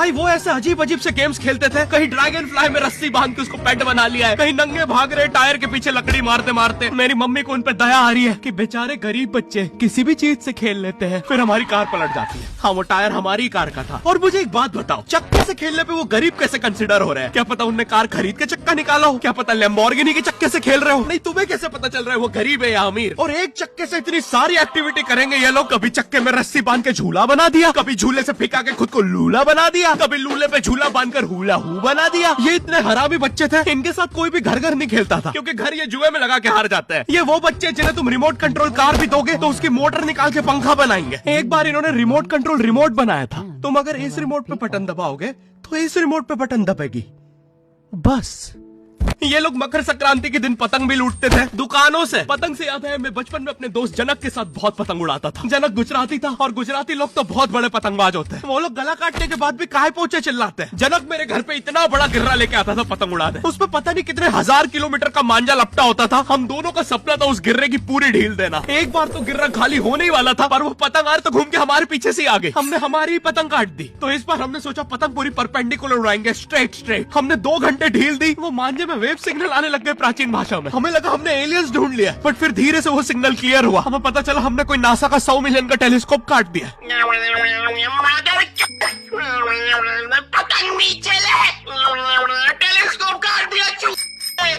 भाई वो ऐसे अजीब अजीब से गेम्स खेलते थे, कहीं ड्रैगन फ्लाई में रस्सी बांध के उसको पेट बना लिया है, कहीं नंगे भाग रहे टायर के पीछे लकड़ी मारते मारते। मेरी मम्मी को उन पे दया आ रही है कि बेचारे गरीब बच्चे किसी भी चीज से खेल लेते हैं, फिर हमारी कार पलट जाती है। हाँ, वो टायर हमारी कार का था। और मुझे एक बात बताओ, चक्के से खेलने पे वो गरीब कैसे कंसिडर हो रहे हैं? क्या पता उनने कार खरीद के चक्का निकाला हो, क्या पता लैम्बोर्गिनी के चक्के से खेल रहे हो। नहीं, तुम्हें कैसे पता चल रहा है वो गरीब है या अमीर? और एक चक्के से इतनी सारी एक्टिविटी करेंगे ये लोग। कभी चक्के में रस्सी बांध के झूला बना दिया, कभी झूले से फिका के खुद को लूला बना दिया, कभी लूले पे झूला बांधकर हुला हू बना दिया। ये इतने हरामी बच्चे थे, इनके साथ कोई भी घर घर नहीं खेलता था, क्योंकि घर ये जुए में लगा के हार जाते हैं। ये वो बच्चे जिन्हें तुम रिमोट कंट्रोल कार भी दोगे तो उसकी मोटर निकाल के पंखा बनाएंगे। एक बार इन्होंने रिमोट कंट्रोल रिमोट बनाया था। तुम अगर इस रिमोट पे बटन दबाओगे तो इस रिमोट पे बटन दबेगी, बस। ये लोग मकर संक्रांति के दिन पतंग भी लूटते थे दुकानों से। पतंग से याद है, मैं बचपन में अपने दोस्त जनक के साथ बहुत पतंग उड़ाता था। जनक गुजराती था और गुजराती लोग तो बहुत बड़े पतंगबाज होते हैं। वो लोग गला काटने के बाद भी काहे पोचे चिल्लाते हैं। जनक मेरे घर पे इतना बड़ा गिर्रा लेके आता था पतंग उड़ाने। उस पे पता नहीं कितने 1000 किलोमीटर का मांझा लपटा होता था। हम दोनों का सपना था उस गिर्रे की पूरी ढील देना। एक बार तो गिर्रा खाली होने ही वाला था, पर वो पतंग आ तो घूम के हमारे पीछे से आ गई। हमने हमारी ही पतंग काट दी। तो इस बार हमने सोचा पतंग पूरी परपेंडिकुलर उड़ाएंगे, स्ट्रेट। हमने 2 घंटे ढील दी, वो मांझे में वेव सिग्नल आने लग गए प्राचीन भाषा में। हमें लगा हमने एलियंस ढूंढ लिया, बट फिर धीरे से वो सिग्नल क्लियर हुआ। हमें पता चला हमने कोई नासा का 100 मिलियन का टेलीस्कोप काट दिया। पतंग नीचे ले, टेलीस्कोप काट दिया।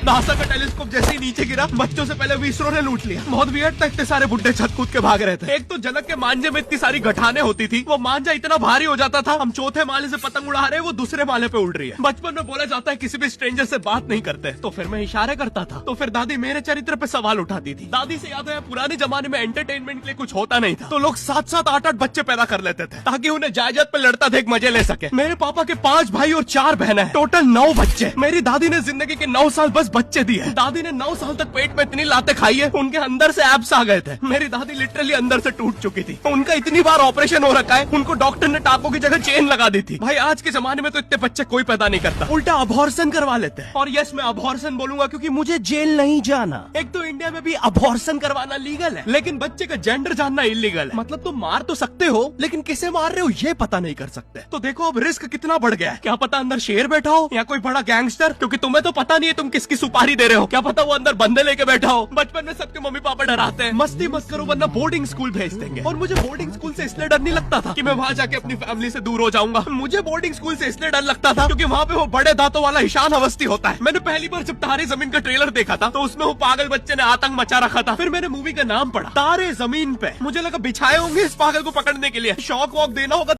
नासा का टेलीस्कोप जैसे ही नीचे गिरा, बच्चों से पहले विसरो ने लूट लिया। बहुत वियर्ड था, इतने सारे बुड्ढे छत कूद के भाग रहे थे। एक तो जनक के मांझे में इतनी सारी गठाने होती थी, वो मांझा इतना भारी हो जाता था, हम चौथे माले से पतंग उड़ा रहे, वो दूसरे माले पे उड़ रही है। बचपन में बोला जाता है किसी भी स्ट्रेंजर से बात नहीं करते, तो फिर मैं इशारे करता था। तो फिर दादी मेरे चरित्र पे सवाल उठाती थी। दादी से याद है, पुराने जमाने में एंटरटेनमेंट के लिए कुछ होता नहीं था, तो लोग 7-7, 8-8 बच्चे पैदा कर लेते थे ताकि उन्हें जायदाद पे लड़ता देख मजे ले सके। मेरे पापा के 5 भाई और 4 बहनें हैं, टोटल 9 बच्चे। मेरी दादी ने जिंदगी के 9 साल बस बच्चे दिए। दादी ने 9 साल तक पेट में इतनी लातें खाई है, उनके अंदर से एब्स आ गए थे। मेरी दादी लिटरली अंदर से टूट चुकी थी। उनका इतनी बार ऑपरेशन हो रखा है, उनको डॉक्टर ने टाकों की जगह चेन लगा दी थी। भाई आज के जमाने में तो इतने बच्चे कोई पैदा नहीं करता, उल्टा अबॉर्शन करवा लेते हैं। और यस, मैं अबॉर्शन बोलूंगा क्योंकि मुझे जेल नहीं जाना। एक तो इंडिया में भी अबॉर्शन करवाना लीगल है, लेकिन बच्चे का जेंडर जानना इलीगल है। मतलब तुम मार तो सकते हो, लेकिन किसे मार रहे हो ये पता नहीं कर सकते। तो देखो अब रिस्क कितना बढ़ गया है। क्या पता अंदर शेर बैठा हो या कोई बड़ा गैंगस्टर, क्योंकि तुम्हें तो पता नहीं है तुम किसकी सुपारी दे रहे हो। क्या पता वो अंदर बंदे लेके बैठा हो। बचपन में सबके मम्मी पापा डराते हैं, मस्ती मत करो वरना बोर्डिंग स्कूल भेज देंगे। और मुझे बोर्डिंग स्कूल से इसलिए डर नहीं लगता था कि मैं वहाँ जाके अपनी फैमिली से दूर हो जाऊंगा। मुझे बोर्डिंग स्कूल से इसलिए डर लगता था क्योंकि वहाँ पे वो बड़े दांतों वाला ईशान अवस्थी होता है। मैंने पहली बार जब तारे जमीन का ट्रेलर देखा था, तो उसमें वो पागल बच्चे ने आतंक मचा रखा था। फिर मैंने मूवी का नाम पढ़ा, तारे जमीन पे। मुझे लगा बिछाए होंगे इस पागल को पकड़ने के लिए, शौक वॉक देना होगा।